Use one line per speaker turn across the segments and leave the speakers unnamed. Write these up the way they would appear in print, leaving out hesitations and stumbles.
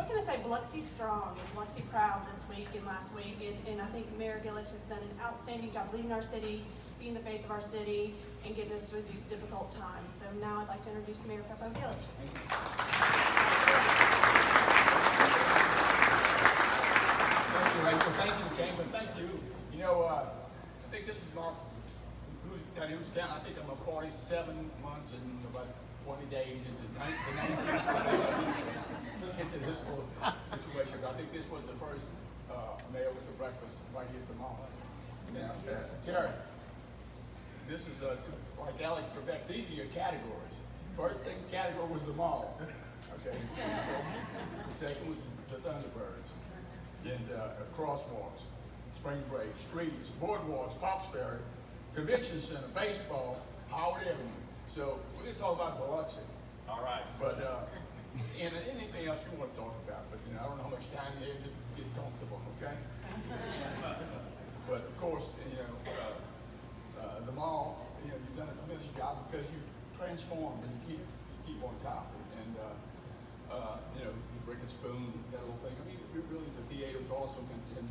can I say, Biloxi strong and Biloxi proud this week and last week, and I think Mayor Gilich has done an outstanding job leading our city, being the face of our city, and getting us through these difficult times. So now I'd like to introduce Mayor FoFo Gilich.
Thank you, Rachel. Thank you, Chamber. Thank you. You know, I think this is my who's count. I think I'm 47 months and about 20 days into the 19th into this little situation. But I think this was the first mayor with the breakfast right here at the mall. Now, Terry, this is like Alex Trebek. These are your categories. First thing category was the mall. Okay. The second was the Thunderbirds and crosswalks, spring break, streets, boardwalks, Pops Ferry, convention center, baseball, Howard Avenue. So we're going to talk about Biloxi. All right. But and anything else you want to talk about. But I don't know how much time you have to get comfortable. Okay. But of course, the mall. You've done a tremendous job because you transformed and you keep on top. And you Brick and Spoon, that little thing. I mean, really, the theater was awesome. And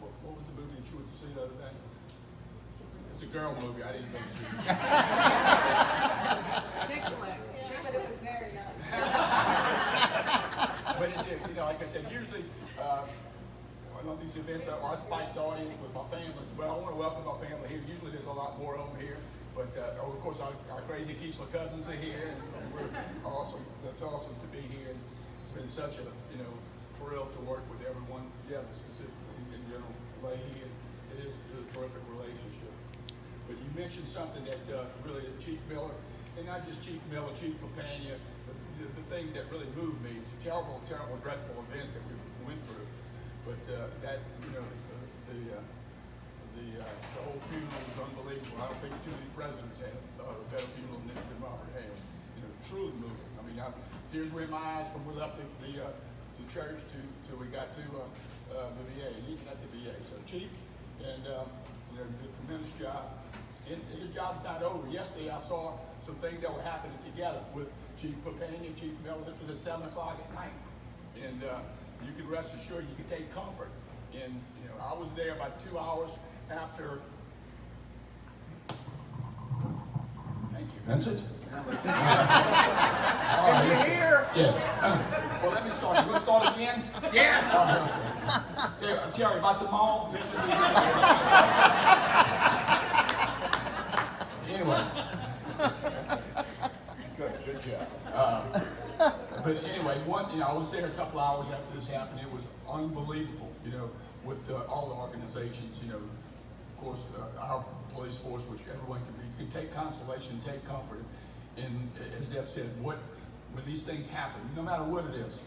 what was the movie that you went to see the other day? It's a girl movie. I didn't go see it.
Chick-fil-A. But it was very nice.
But it did. Like I said, usually one of these events, I spike the audience with my family. But I want to welcome my family here. Usually there's a lot more of them here. But of course, our crazy Keesler cousins are here, and we're awesome. That's awesome to be here. And it's been such a thrill to work with everyone. Yeah, specifically in general, lady, and it is a terrific relationship. But you mentioned something that really Chief Miller, and not just Chief Miller, Chief Papania, the things that really moved me. It's a terrible, terrible, dreadful event that we went through. But that the whole funeral was unbelievable. I don't think too many presidents had a better funeral than Robert had. Truly moving. I mean, tears were in my eyes from we left the church till we got to the VA, even at the VA. So Chief, and did a tremendous job. And his job's not over. Yesterday I saw some things that were happening together with Chief Papania, Chief Miller. This was at 7 o'clock at night. And you can rest assured you can take comfort. And I was there about 2 hours after. Thank you, Vincent. Are you here? Yeah. Well, let me start. You want to start again? Yeah. Okay, Terry, about the mall. Anyway. Good job. But anyway, I was there a couple hours after this happened. It was unbelievable, with all the organizations, of course, our police force, which everyone can take consolation, take comfort. And as Deb said, when these things happen, no matter what it is,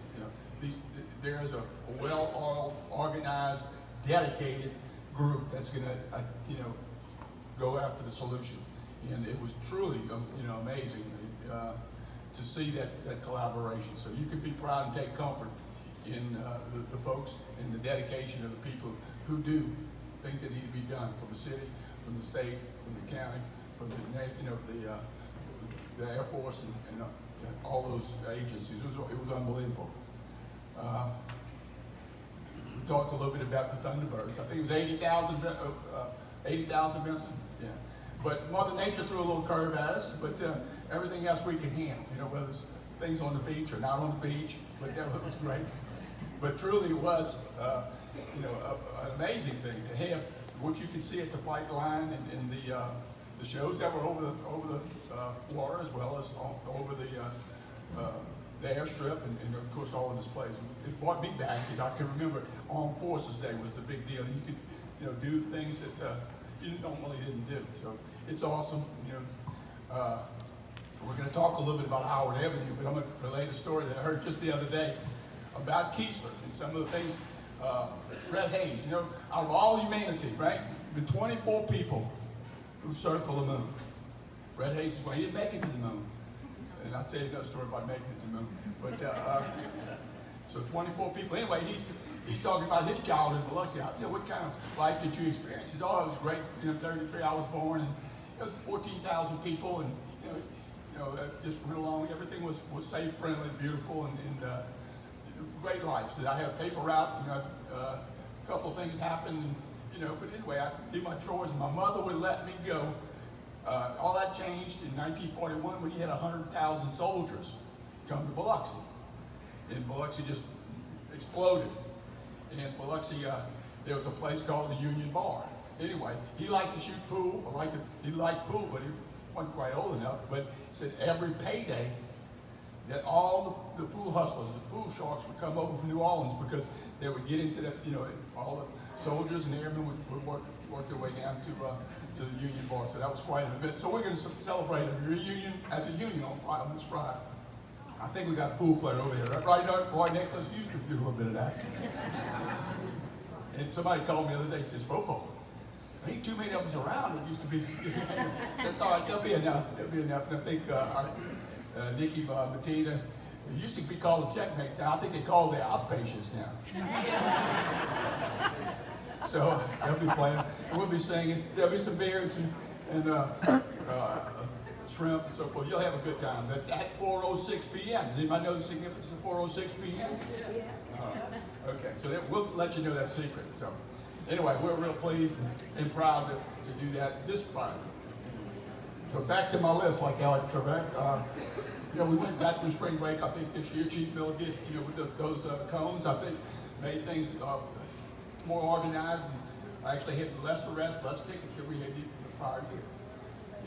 there's a well-oiled, organized, dedicated group that's going to, go after the solution. And it was truly, amazing to see that collaboration. So you can be proud and take comfort in the folks and the dedication of the people who do things that need to be done from the city, from the state, from the county, from the Air Force, and all those agencies. It was unbelievable. We talked a little bit about the Thunderbirds. I think it was 80,000, Vincent? Yeah. But Mother Nature threw a little curve at us, but everything else we could handle, whether it's things on the beach or not on the beach, but that was great. But truly it was, an amazing thing to have what you could see at the flight line and the shows that were over the water, as well as over the airstrip, and of course all of this place. It brought me back because I can remember Armed Forces Day was the big deal. You could, do things that you normally didn't do. So it's awesome. We're going to talk a little bit about Howard Avenue, but I'm going to relate a story that I heard just the other day about Keesler and some of the things. Fred Hayes, out of all humanity, right? Been 24 people who circled the moon. Fred Hayes is one. He didn't make it to the moon. And I'll tell you another story about making it to the moon. But so 24 people. Anyway, he's talking about his childhood in Biloxi. What kind of life did you experience? He said, it was great. 33, I was born, and it was 14,000 people, and just went along. Everything was safe, friendly, beautiful, and great life. So I had a paper route, a couple of things happened, but anyway, I did my chores, and my mother would let me go. All that changed in 1941 when you had 100,000 soldiers come to Biloxi. And Biloxi just exploded. In Biloxi, there was a place called the Union Bar. Anyway, he liked to shoot pool. He liked pool, but he wasn't quite old enough. But he said every payday that all the pool hustlers, the pool sharks would come over from New Orleans because they would get into that, all the soldiers and airmen would work their way down to the Union Bar. So that was quite an event. So we're going to celebrate a reunion at the Union on this Friday. I think we got a pool player over there. Right, Roy Nicholas used to do a little bit of that. And somebody called me the other day, says, FoFo, there ain't too many of us around. It used to be, so it's all right, there'll be enough. And I think Nikki Matina, it used to be called the checkmates. Now I think they call the outpatients now. So they'll be playing, we'll be singing, there'll be some beards and shrimp and so forth. You'll have a good time. That's at 4:06 p.m. Does anybody know the significance of 4:06 p.m.? Okay, so we'll let you know that secret. So anyway, we're real pleased and proud to do that this Friday. So back to my list, like Alec Trebek. We got through spring break. I think this year Chief Miller did, with those cones. I think made things more organized. And I actually had less arrests, less tickets than we had the prior year.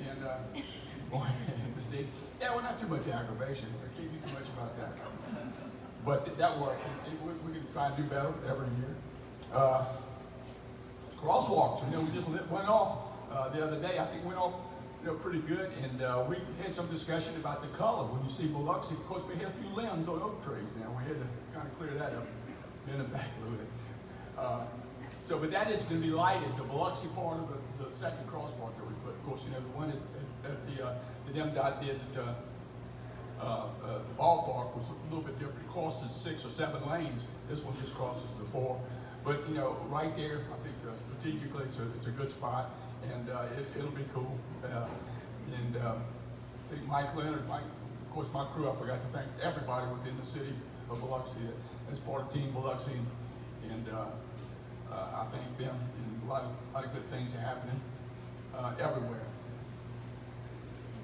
And yeah, well, not too much aggravation. I can't do too much about that. But that worked. We're going to try and do better every year. Crosswalks. We just went off the other day. I think went off, pretty good. And we had some discussion about the color. When you see Biloxi, of course, we had a few limbs on oak trees now. We had to kind of clear that up in the back a little bit. But that is going to be lighted. The Biloxi part of the second crosswalk that we put. Of course, the one that MDOT did at the ballpark was a little bit different. It crosses 6 or 7 lanes. This one just crosses the 4. But right there, I think strategically it's a good spot, and it'll be cool. And I think Mike Leonard, of course, my crew. I forgot to thank everybody within the city of Biloxi as part of Team Biloxi, and I thank them. And a lot of good things are happening everywhere.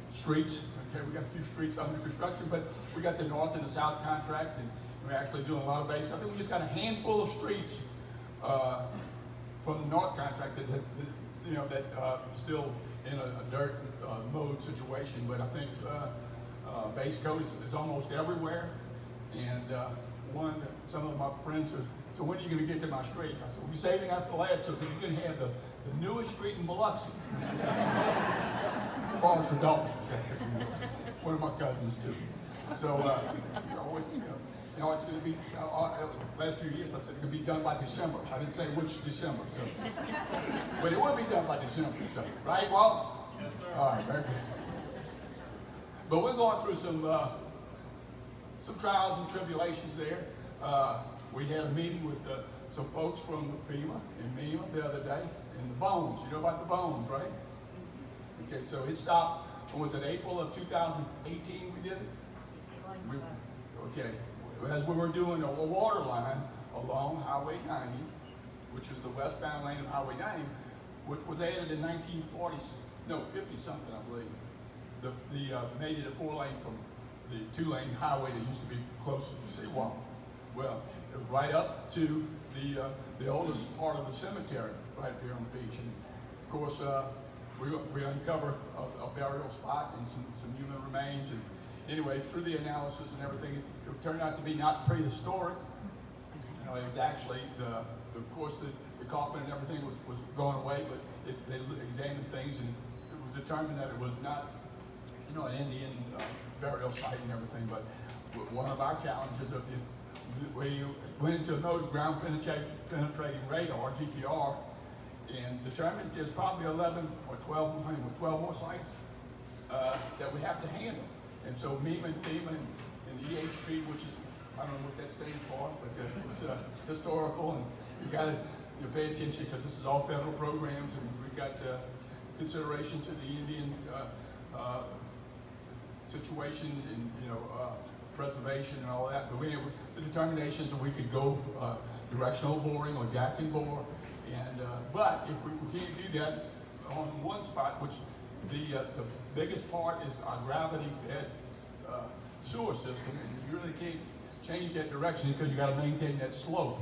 Streets. Okay, we got a few streets under construction, but we got the north and the south contract, and we're actually doing a lot of base. I think we just got a handful of streets from the north contract that still in a dirt mode situation. But I think base coat is almost everywhere. And some of my friends said, so when are you going to get to my street? I said, we're saving that for last, so you're going to have the newest street in Biloxi. Falls for Dolphins. One of my cousins too. So always, it's going to be last few years. I said it could be done by December. I didn't say which December, so but it will be done by December. So, right, Walt? Yes, sir. All right, very good. But we're going through some trials and tribulations there. We had a meeting with some folks from FEMA and MEMA the other day, and the bones. You know about the bones, right? Okay, so it stopped. Was it April of 2018 we did it? Okay, as we were doing a water line along Highway 90, which is the westbound lane of Highway 90, which was added in 50-something, I believe. Made it a 4-lane from the 2-lane highway that used to be closer to Seawall. Well, it was right up to the oldest part of the cemetery right there on the beach. And of course, we uncover a burial spot and some human remains. And anyway, through the analysis and everything, it turned out to be not prehistoric. It was actually of course, the coffin and everything was going away, but they examined things, and it was determined that it was not, an Indian burial site and everything. But one of our challenges we went into a mode of ground penetrating radar, GPR, and determined there's probably 11 or 12 more sites that we have to handle. And so MEMA and FEMA and the EHP, which is, I don't know what that stands for, but it's historical, and you got to pay attention because this is all federal programs, and we've got consideration to the Indian situation, and preservation and all that, but we had the determinations that we could go directional boring or jack and bore, and but if we can't do that on one spot, which the biggest part is our gravity-fed sewer system, and you really can't change that direction because you got to maintain that slope.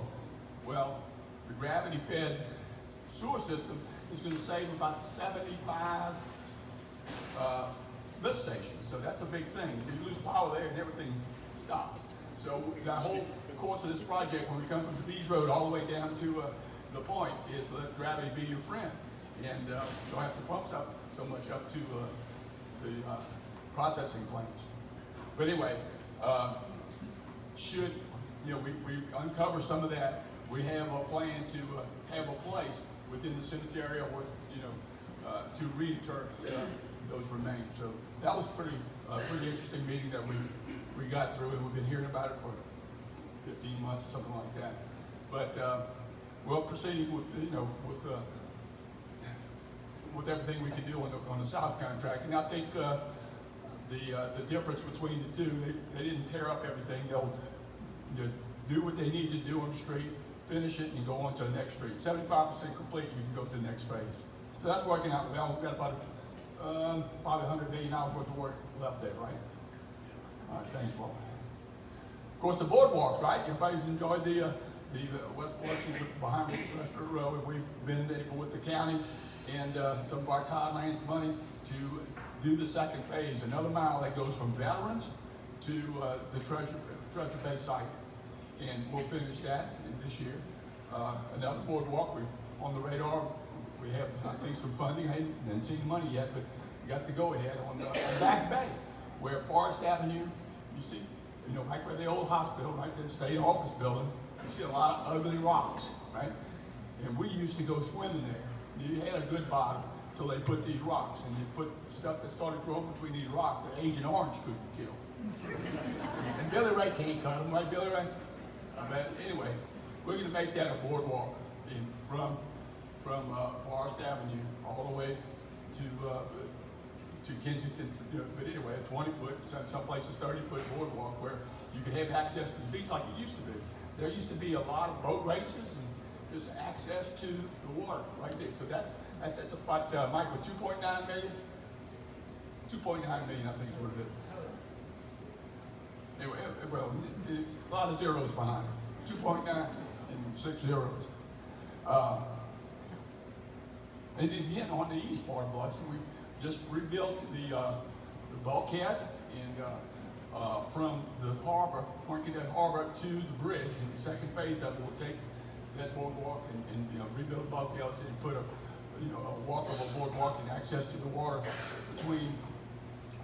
Well, the gravity-fed sewer system is going to save about 75 lift stations, so that's a big thing. You lose power there and everything stops. So the whole course of this project, when we come from Bees Road all the way down to the point, is let gravity be your friend, and don't have to pump so much up to the processing plants. But anyway, should we uncover some of that, we have a plan to have a place within the cemetery or to reinter those remains. So that was pretty interesting meeting that we got through, and we've been hearing about it for 15 months or something like that. But we're proceeding with everything we can do on the south contract, and I think the difference between the two, they didn't tear up everything. They'll do what they need to do on the street, finish it, and go on to the next street. 75% complete, you can go to the next phase. So that's working out well. We've got about probably $100 million worth of work left there, right? All right, thanks, Paul. Of course, the boardwalks, right? Everybody's enjoyed the West Biloxi behind the rest of the road, and we've been able with the county and some of our Tidelands money to do the second phase, another mile that goes from Veterans to the Treasure Bay site, and we'll finish that this year. Another boardwalk on the radar. We have, I think, some funding. I haven't seen the money yet, but we got to go ahead on the Back Bay, where Forest Avenue, you see, right where the old hospital, right, the state office building, you see a lot of ugly rocks, right? And we used to go swimming there. You had a good bottom till they put these rocks, and you put stuff that started growing between these rocks that Agent Orange couldn't kill. And Billy Ray can't cut them, right, Billy Ray? But anyway, we're going to make that a boardwalk from Forest Avenue all the way to Kensington. But anyway, a 20-foot, some places 30-foot boardwalk where you can have access to the beach like it used to be. There used to be a lot of boat races and just access to the water right there. So that's about, Mike, with 2.9 million? 2.9 million, I think is what it is. Anyway, well, it's a lot of zeros behind it. 2.9 and 6 zeros. And then on the east part of Biloxi, we just rebuilt the bulkhead and from the harbor, Point Cadet Harbor to the bridge. And the second phase of it will take that boardwalk and rebuild bulkheads and put a walkable boardwalk and access to the water between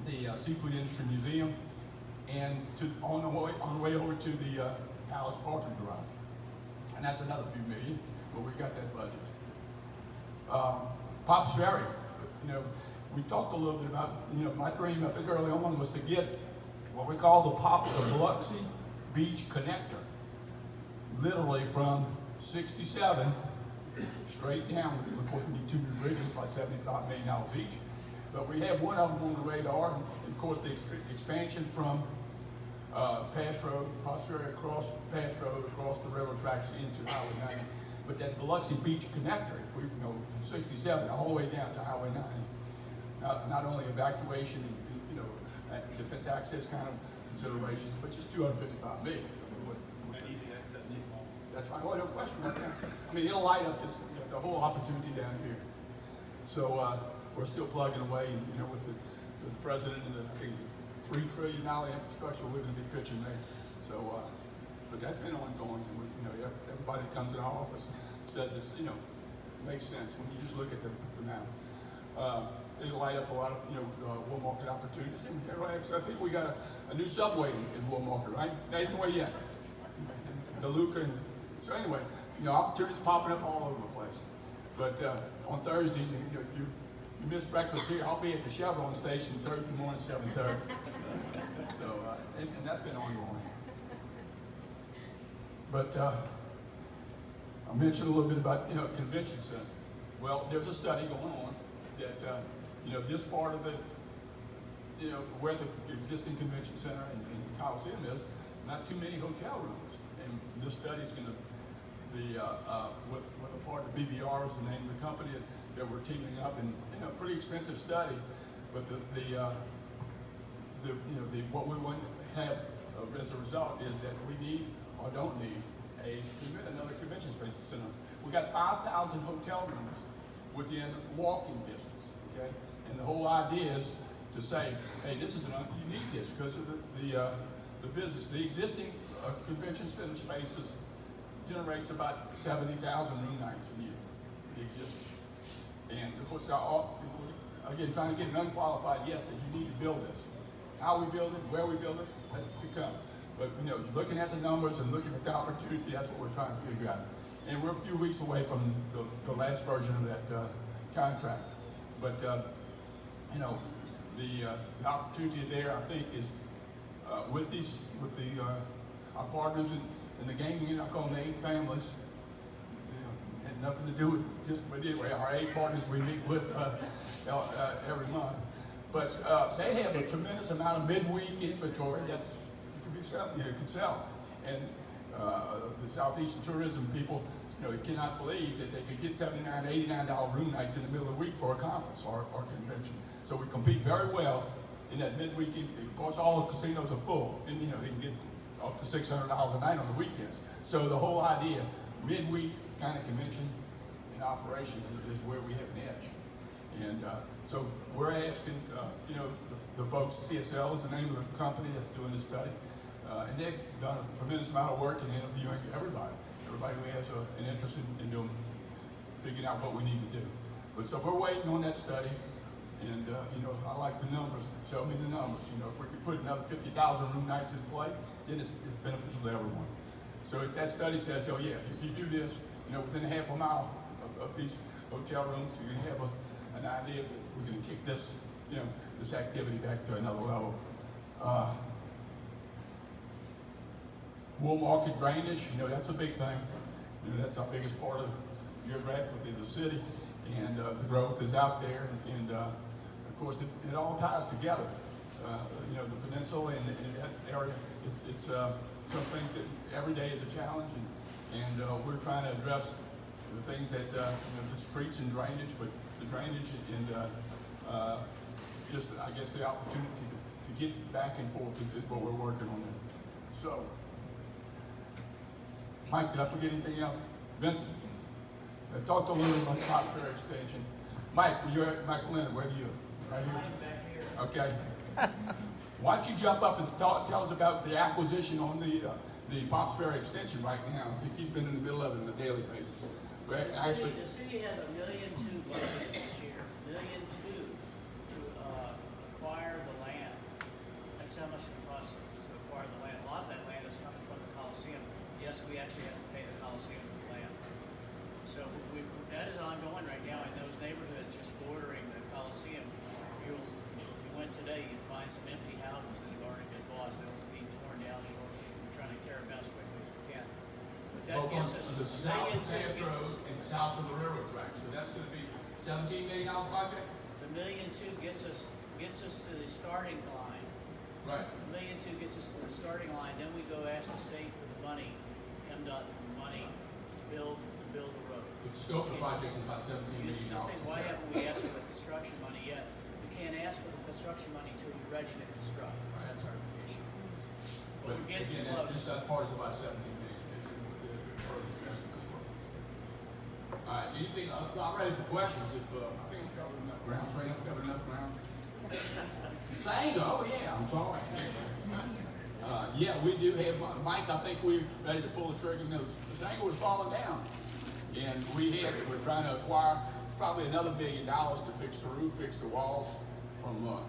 the Seafood Industry Museum and on the way over to the Palace parking garage. And that's another few million, but we got that budget. Pops Ferry, we talked a little bit about, my dream, I think early on, was to get what we call the Biloxi Beach Connector, literally from 67 straight down. Of course, we need 2 new bridges, like $75 million each. But we have one of them on the radar, and of course the expansion from Pass Road, Pops Ferry across Pass Road, across the railroad tracks into Highway 90. But that Biloxi Beach Connector, if we from 67 all the way down to Highway 90, not only evacuation and defense access kind of considerations, but just $255 million. That's right. Oh, no question about that. I mean, it'll light up this the whole opportunity down here. So we're still plugging away, with the president and I think $3 trillion infrastructure we're going to be pitching there. So, but that's been ongoing, and everybody that comes in our office says it's makes sense when you just look at the map. It'll light up a lot of Wool Market opportunities. And so I think we got a new subway in Wool Market, right? Nathan, where you at? DeLuca. So anyway, opportunities popping up all over the place. But on Thursdays, if you miss breakfast here, I'll be at the Chevron station Thursday morning, 7:30. So and that's been ongoing. But I mentioned a little bit about convention center. Well, there's a study going on that this part of the you know, where the existing convention center and Coliseum is, not too many hotel rooms. And this study is going to be with a part of BBR is the name of the company that we're teaming up, and you know, pretty expensive study. But what we want to have as a result is that we need or don't need another convention space center. We got 5,000 hotel rooms within walking distance. Okay, and the whole idea is to say, hey, this is you need this because of the business. The existing convention center spaces generates about 70,000 room nights a year. The existing, and of course, again, trying to get an unqualified yes that you need to build this. How we build it, where we build it, that's to come. But you know, looking at the numbers and looking at the opportunity, that's what we're trying to figure out. And we're a few weeks away from the last version of that contract. But you know, the opportunity there, I think, is with our partners in the gaming, you know, I call them the 8 families. You know, had nothing to do with just with our 8 partners we meet with every month. But they have a tremendous amount of midweek inventory that's can sell. And the Southeastern tourism people, you know, cannot believe that they could get $79, $89 room nights in the middle of the week for a conference or convention. So we compete very well in that midweek. Of course, all the casinos are full, and you know, they can get up to $600 a night on the weekends. So the whole idea, midweek kind of convention and operations is where we have an edge. And so we're asking, you know, the folks at CSL is the name of the company that's doing this study. And they've done a tremendous amount of work in interviewing everybody who has an interest in doing, figuring out what we need to do. But so we're waiting on that study, and you know, I like the numbers. Show me the numbers. You know, if we could put another 50,000 room nights in play, then it's beneficial to everyone. So if that study says, oh yeah, if you do this, you know, within a half a mile of these hotel rooms, you're going to have an idea that we're going to kick this, you know, this activity back to another level. Wool market drainage, you know, that's a big thing. You know, that's our biggest part of geographically the city, and the growth is out there, and of course it all ties together. You know, the peninsula and that area, it's some things that every day is a challenge, and we're trying to address the things that, you know, the streets and drainage, but the drainage and just, I guess, the opportunity to get back and forth is what we're working on there. So, Mike, did I forget anything else? Vincent, talk a little bit about the Pop Fair extension. Mike, you're at Mike Leonard, where are you? Right here?
I'm back here.
Okay. Why don't you jump up and tell us about the acquisition on the Pops Ferry extension right now? I think he's been in the middle of it on a daily basis.
The city has $1.2 million budget this year, $1.2 million to acquire the land. That's how much it costs us to acquire the land. A lot of that land is coming from the Coliseum. Yes, we actually have to pay the Coliseum for the land. So that is ongoing right now in those neighborhoods just bordering the Coliseum. If you went today, you'd find some empty houses that have already been bought. Those being torn down shortly. We're trying to tear them down as quickly as we can. But that
Both
gets
on
us
the south of Pass
gets us.
Road and south of the railroad track. So that's going to be $17 million project?
So $1.2 million gets us to the starting line.
Right.
$1.2 million gets us to the starting line. Then we go ask the state for the money, MDOT for the money to build the road.
The scope of the project is about $17 million.
Why haven't we asked for the construction money yet? We can't ask for the construction money until you're ready to construct. That's our issue.
But
we're getting
again,
close.
that part is about $17 million. All right, anything, I'm ready for questions. If, I think I've covered enough ground. Trey, I've covered enough ground. Sango, oh yeah, I'm sorry. Yeah, we do have, Mike, I think we're ready to pull the trigger. You know, Sango was falling down. And we're trying to acquire probably another $1 million to fix the roof, fix the walls from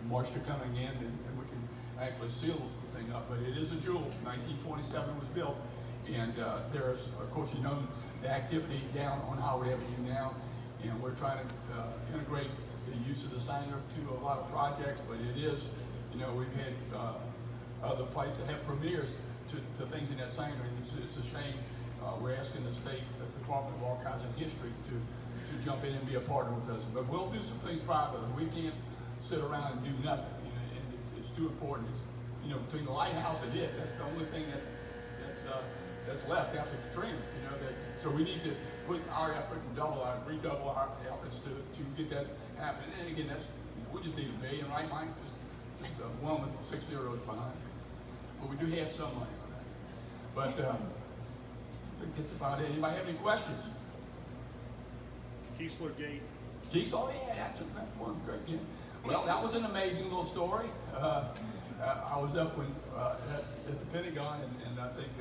moisture coming in, and we can actually seal the thing up. But it is a jewel. 1927 was built, and there's, of course, you know, the activity down on Howard Avenue now, and we're trying to integrate the use of the Sanger to a lot of projects. But it is, you know, we've had other places that have premieres to things in that Sanger, and it's a shame. We're asking the state, the Department of Archives and History to jump in and be a partner with us. But we'll do some things privately. We can't sit around and do nothing. You know, too important. It's, you know, between the lighthouse and it, that's the only thing that's left after Katrina. You know, so we need to put our effort and redouble our efforts to get that happening. And again, we just need $1 million, right, Mike? Just one with 6 zeros behind. But we do have some money on that. But I think that's about it. Anybody have any questions?
Keesler Gate.
Oh yeah, that's one great game. Well, that was an amazing little story. I was up at the Pentagon, and I think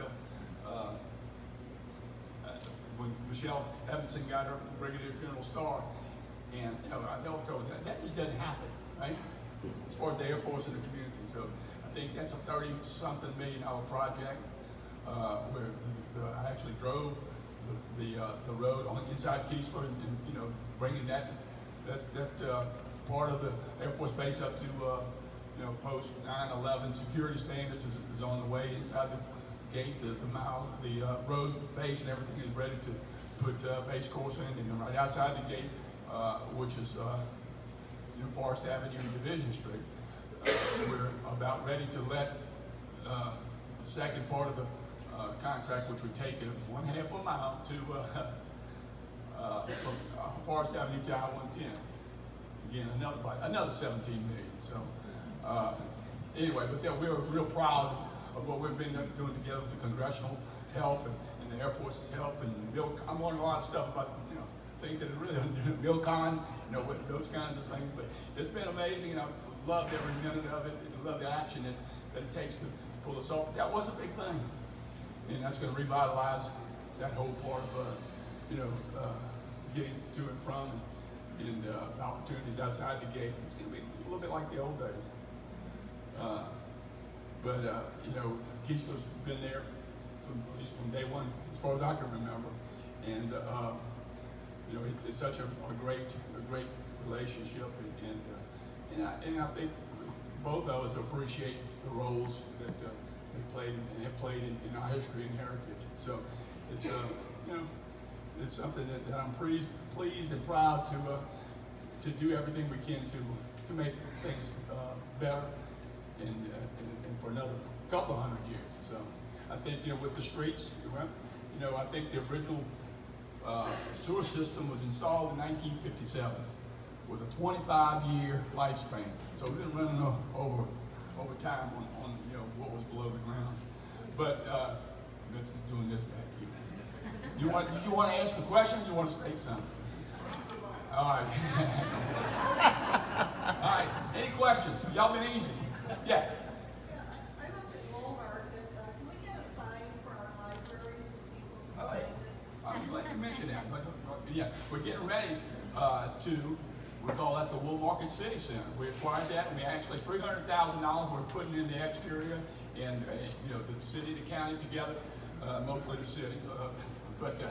when Michelle Evanson got her Brigadier General Star, and you know, I told her that just doesn't happen, right? As far as the Air Force and the community. So I think that's a $30-something million project where I actually drove the road on inside Keesler, and you know, bringing that part of the Air Force Base up to you know, post 9/11 security standards is on the way inside the gate. The road base and everything is ready to put base course in, and right outside the gate, which is you know, Forest Avenue and Division Street, we're about ready to let the second part of the contract, which would take it 1/2 mile to from Forest Avenue to I-110. Again, another 17 million. So anyway, but we're real proud of what we've been doing together with the congressional help and the Air Force's help, and I'm learning a lot of stuff about, you know, things that are really BillCon, you know, those kinds of things. But it's been amazing, and I've loved every minute of it. I love the action that it takes to pull this off. But that was a big thing, and that's going to revitalize that whole part of you know, getting to and from and opportunities outside the gate. It's going to be a little bit like the old days. But you know, Keesler's been there at least from day one, as far as I can remember, and you know, it's such a great relationship, and I think both of us appreciate the roles that they played and have played in our history and heritage. So it's you know, it's something that I'm pleased and proud to do everything we can to make things better and for another couple of 100 years. So I think, you know, with the streets, you know, I think the original sewer system was installed in 1957 with a 25-year lifespan. So we've been running over time on you know, what was below the ground. But that's just doing this back here. You want to ask a question? Or you want to state something? All right. All right. Any questions? Y'all been easy. Yeah.
I'm up at Walmart, and can we get a sign for our library so people can
I'm glad you mentioned that. But, yeah, we're getting ready we call that the Woolmarket City Center. We acquired that, and we actually $300,000 we're putting in the exterior, and you know, the city, the county together, mostly the city. But to,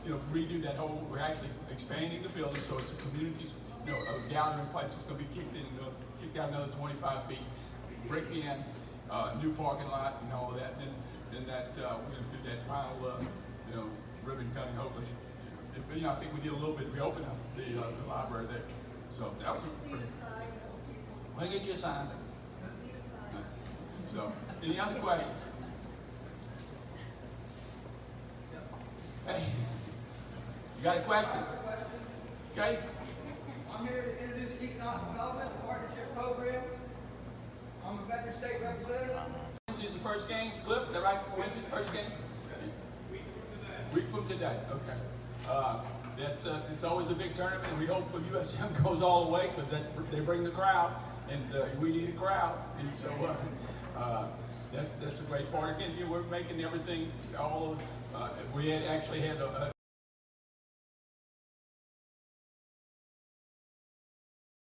you know, redo that whole. We're actually expanding the building so it's a community, you know, a gathering place. It's going to be kicked out another 25 feet, bricked in, new parking lot, and all of that. Then that we're going to do that final, you know, ribbon cutting hopefully. You know, I think we did a little bit. We opened up the library there, so that was a pretty. I'll get you a sign. So, any other questions? Hey, you got a question? Okay.
I'm here to introduce the Economic Development Partnership Program. I'm a veteran state representative.
Wednesday's the first game, Cliff, is that right? Wednesday's the first game? Week from today, okay. It's always a big tournament, and we hope the USM goes all the way because they bring the crowd, and we need a crowd, and so that's a great part. Again, we're making everything we actually had a